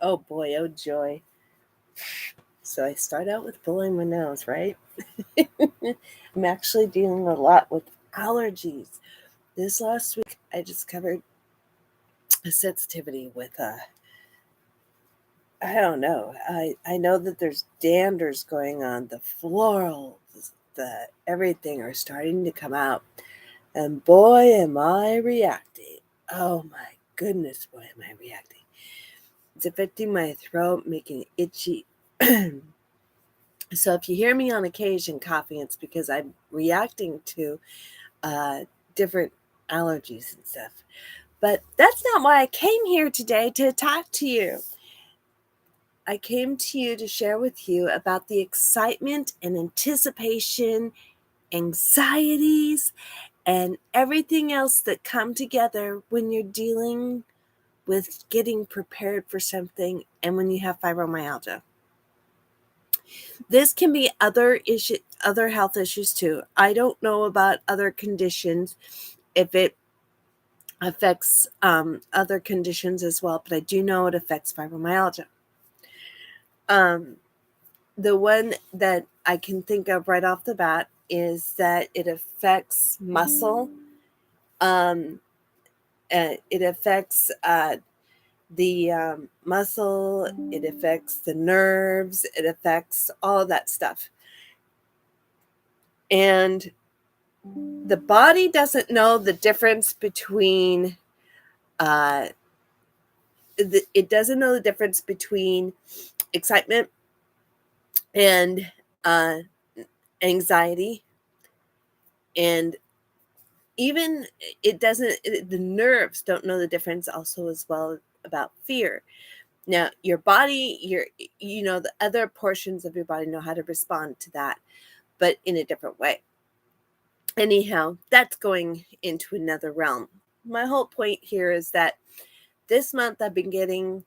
Oh boy, oh joy. So I start out with blowing my nose, right? I'm actually dealing a lot with allergies. This last week, I discovered a sensitivity with I don't know. I know that there's danders going on. The florals, the everything are starting to come out. And boy, am I reacting. Oh my goodness, boy, am I reacting. It's affecting my throat, making it itchy. So if you hear me on occasion coughing, it's because I'm reacting to uh, different allergies and stuff. But that's not why I came here today to talk to you. I came to you to share with you about the excitement and anticipation, anxieties, and everything else that come together when you're dealing with getting prepared for something and when you have fibromyalgia. This can be other health issues too. I don't know about other conditions, if it affects other conditions as well, but I do know it affects fibromyalgia. The one that I can think of right off the bat is that it affects muscle. It affects the muscle. It affects the nerves. It affects all of that stuff. And the body doesn't know the difference between it doesn't know the difference between excitement and anxiety, and even the nerves don't know the difference also as well about fear. Now your body, the other portions of your body know how to respond to that, but in a different way. Anyhow, that's going into another realm. My whole point here is that this month I've been getting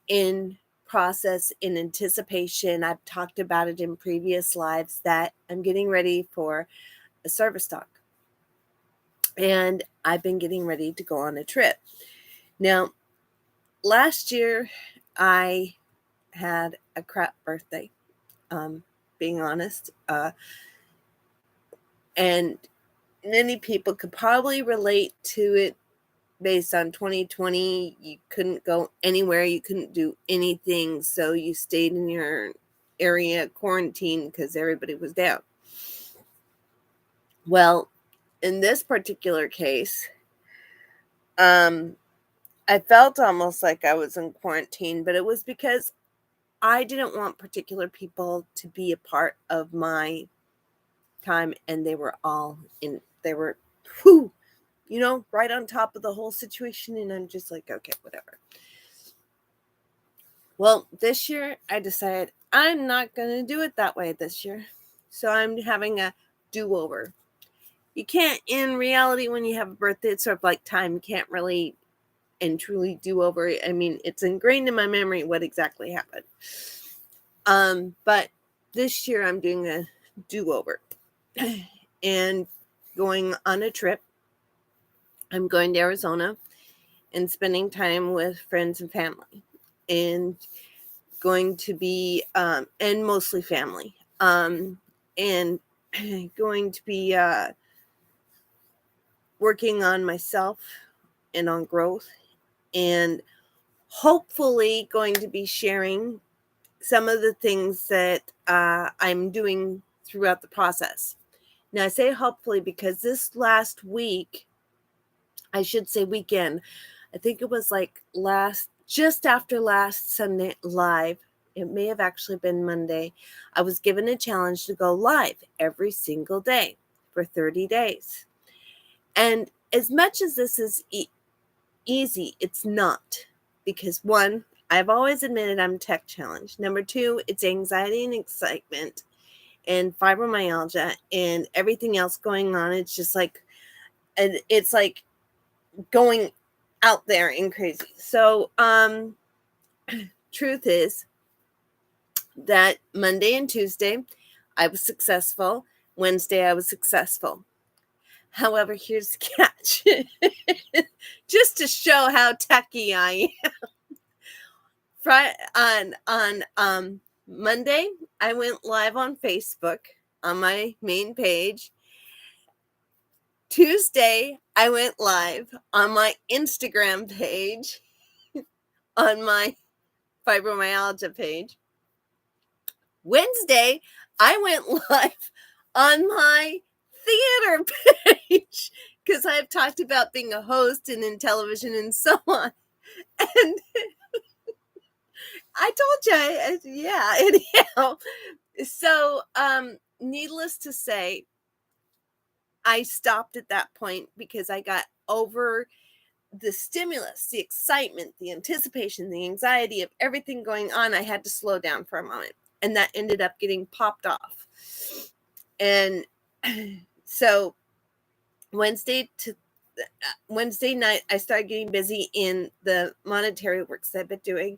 in process, in anticipation. I've talked about it in previous lives that I'm getting ready for a service dog. And I've been getting ready to go on a trip. Now, last year I had a crap birthday, being honest. And many people could probably relate to it based on 2020. You couldn't go anywhere. You couldn't do anything. So you stayed in your area quarantine because everybody was down. Well, in this particular case, I felt almost like I was in quarantine, but it was because I didn't want particular people to be a part of my time, and they were right on top of the whole situation, and I'm just like, okay, whatever. Well, this year I decided I'm not going to do it that way this year. So I'm having a do-over. You can't, in reality, when you have a birthday, it's sort of like time. You can't really and truly do over. I mean, it's ingrained in my memory what exactly happened. But this year I'm doing a do-over and going on a trip. I'm going to Arizona and spending time with friends and family, and going to be and mostly family, and going to be working on myself and on growth, and hopefully going to be sharing some of the things that I'm doing throughout the process. Now, I say hopefully because this last week, I should say weekend, I think it was like just after last Sunday live, it may have actually been Monday, I was given a challenge to go live every single day for 30 days. And as much as this is easy, it's not. Because one, I've always admitted I'm tech challenged. Number two, it's anxiety and excitement and fibromyalgia and everything else going on. It's just like, it's like going out there and crazy. So, truth is that Monday and Tuesday, I was successful. Wednesday, I was successful. However, here's the catch. Just to show how techie I am. On Monday, I went live on Facebook on my main page. Tuesday, I went live on my Instagram page, on my fibromyalgia page. Wednesday, I went live on my theater page because I've talked about being a host and in television and so on. And I told you, yeah, anyhow. So, needless to say, I stopped at that point because I got over the stimulus, the excitement, the anticipation, the anxiety of everything going on. I had to slow down for a moment, and that ended up getting popped off. And so Wednesday night, I started getting busy in the monetary works I've been doing.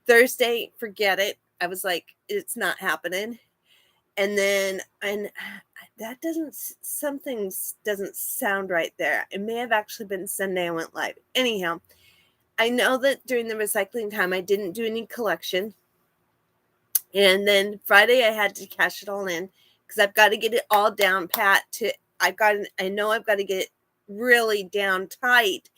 Thursday, forget it. I was like, it's not happening. And then, that something doesn't sound right there. It may have actually been Sunday I went live. Anyhow, I know that during the recycling time, I didn't do any collection. And then Friday, I had to cash it all in because I've got to get it all down pat I know I've got to get it really down tight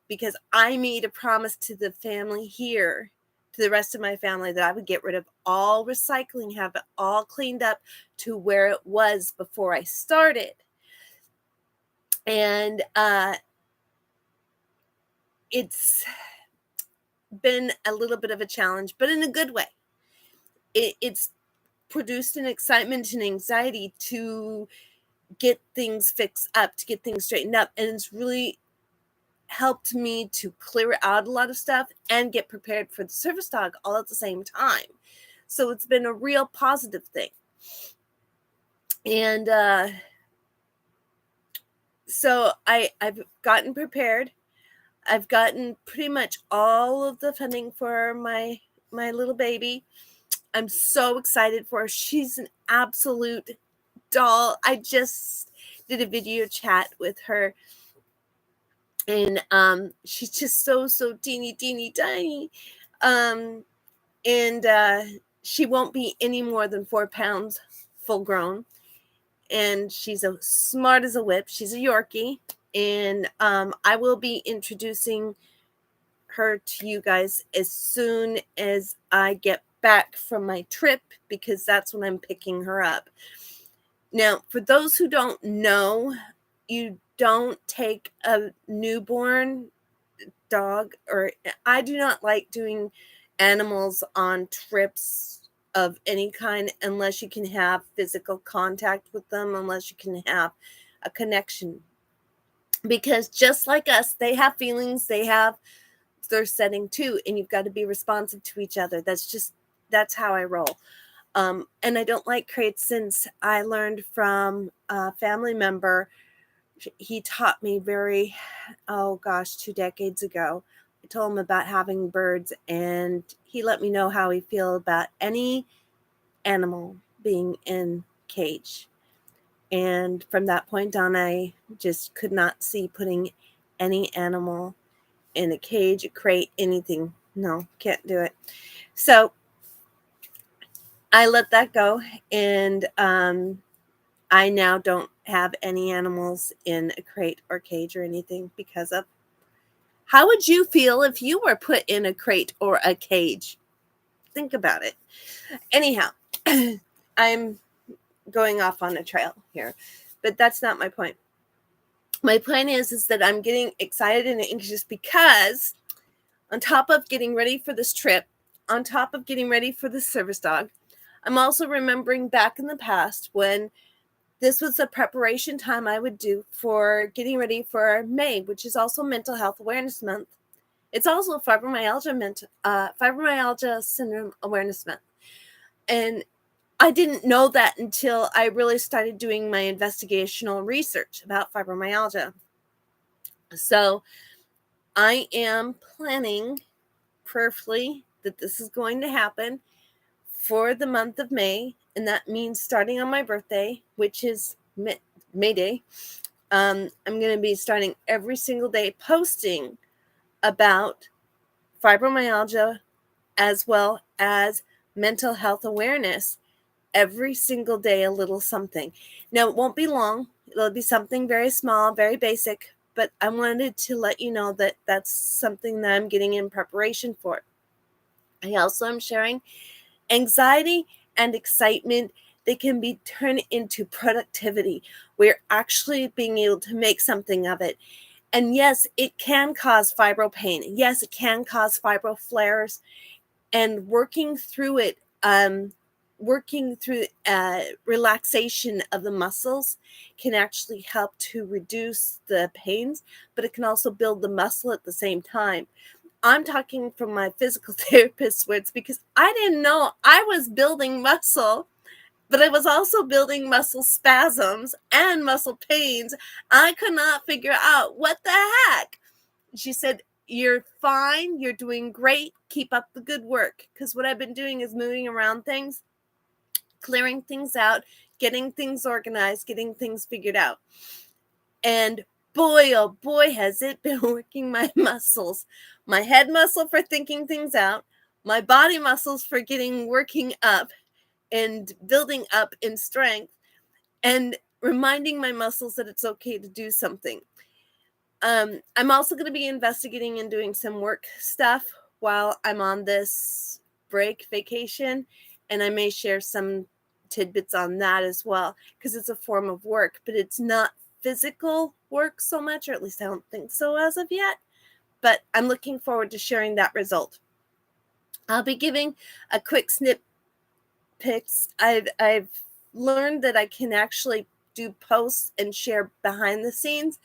because I made a promise to the family here, to the rest of my family, that I would get rid of all recycling, have it all cleaned up to where it was before I started. And it's been a little bit of a challenge, but in a good way. It's produced an excitement and anxiety to get things fixed up, to get things straightened up. And it's really helped me to clear out a lot of stuff and get prepared for the service dog all at the same time. So it's been a real positive thing. And so I've gotten prepared. I've gotten pretty much all of the funding for my little baby. I'm so excited for her. She's an absolute doll. I just did a video chat with her, and she's just so teeny tiny. And she won't be any more than 4 pounds full grown, and she's as smart as a whip. She's a Yorkie, and I will be introducing her to you guys as soon as I get back from my trip, because that's when I'm picking her up. Now, for those who don't know, you don't take a newborn dog, or I do not like doing animals on trips of any kind unless you can have physical contact with them, unless you can have a connection. Because just like us, they have feelings, they have their setting too, and you've got to be responsive to each other. That's how I roll. And I don't like crates, since I learned from a family member. He taught me 2 decades ago. I told him about having birds, and he let me know how he feel about any animal being in cage. And from that point on, I just could not see putting any animal in a cage, a crate, anything. No, can't do it. So I let that go, and I now don't have any animals in a crate or cage or anything because of. How would you feel if you were put in a crate or a cage? Think about it. Anyhow, I'm going off on a trail here, but that's not my point. My point is that I'm getting excited and anxious because on top of getting ready for this trip, on top of getting ready for the service dog, I'm also remembering back in the past when this was the preparation time I would do for getting ready for May, which is also Mental Health Awareness Month. It's also Fibromyalgia Syndrome Awareness Month. And I didn't know that until I really started doing my investigational research about fibromyalgia. So I am planning prayerfully that this is going to happen for the month of May. And that means starting on my birthday, which is May Day. I'm going to be starting every single day posting about fibromyalgia as well as mental health awareness. Every single day, a little something. Now, it won't be long. It'll be something very small, very basic, but I wanted to let you know that that's something that I'm getting in preparation for. I also am sharing anxiety and excitement. They can be turned into productivity. We're actually being able to make something of it. And yes, it can cause fibro pain. Yes, it can cause fibro flares. And working through it, working through relaxation of the muscles can actually help to reduce the pains, but it can also build the muscle at the same time. I'm talking from my physical therapist's words because I didn't know I was building muscle, but I was also building muscle spasms and muscle pains. I could not figure out what the heck. She said, "You're fine. You're doing great. Keep up the good work." Because what I've been doing is moving around things, clearing things out, getting things organized, getting things figured out. And boy, oh boy, has it been working my muscles. My head muscle for thinking things out, my body muscles for getting working up and building up in strength, and reminding my muscles that it's okay to do something. I'm also going to be investigating and doing some work stuff while I'm on this vacation, and I may share some tidbits on that as well because it's a form of work, but it's not physical work so much, or at least I don't think so as of yet. But I'm looking forward to sharing that result. I'll be giving a quick snip pics. I've learned that I can actually do posts and share behind the scenes.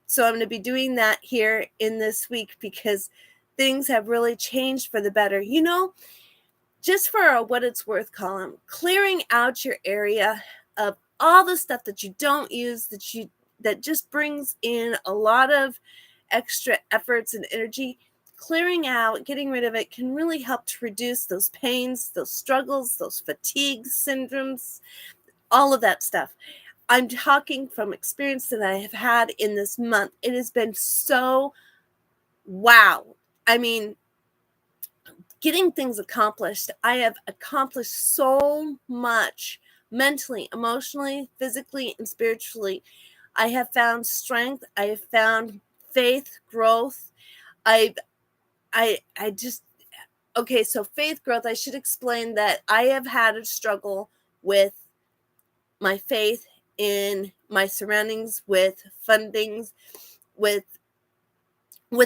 So I'm going to be doing that here in this week because things have really changed for the better. You know, just for a what it's worth column, clearing out your area of all the stuff that you don't use, that just brings in a lot of extra efforts and energy. Clearing out, getting rid of it can really help to reduce those pains, those struggles, those fatigue syndromes, all of that stuff. I'm talking from experience that I have had in this month. It has been so wow. I mean, getting things accomplished. I have accomplished so much mentally, emotionally, physically, and spiritually. I have found strength. I have found faith, growth. I just okay, so faith growth, I should explain that I have had a struggle with my faith in my surroundings, with fundings, with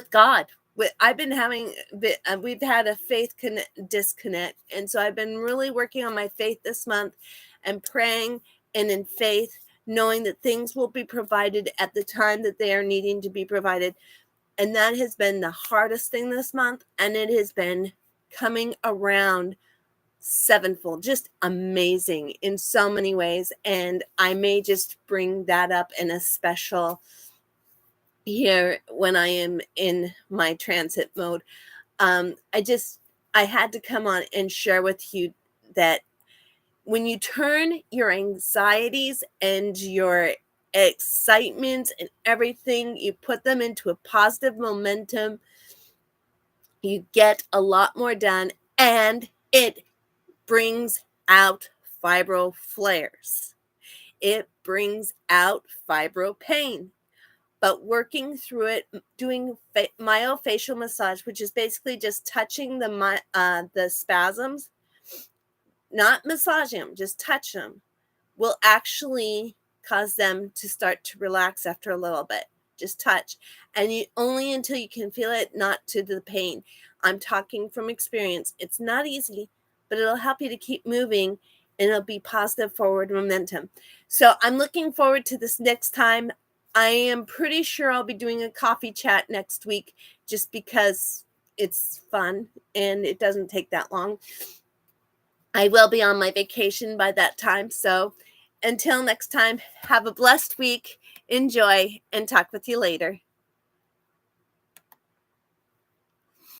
God. I've been having, we've had a faith disconnect. And so I've been really working on my faith this month and praying and in faith, knowing that things will be provided at the time that they are needing to be provided. And that has been the hardest thing this month. And it has been coming around sevenfold, just amazing in so many ways. And I may just bring that up in a special here when I am in my transit mode. I had to come on and share with you that when you turn your anxieties and your excitement and everything, you put them into a positive momentum, you get a lot more done, and it brings out fibro flares. It brings out fibro pain. But working through it, doing myofascial massage, which is basically just touching the spasms, not massaging them, just touch them, will actually cause them to start to relax after a little bit. Just touch. And you only until you can feel it, not to the pain. I'm talking from experience. It's not easy, but it'll help you to keep moving and it'll be positive forward momentum. So I'm looking forward to this next time. I am pretty sure I'll be doing a coffee chat next week just because it's fun and it doesn't take that long. I will be on my vacation by that time. So until next time, have a blessed week. Enjoy and talk with you later.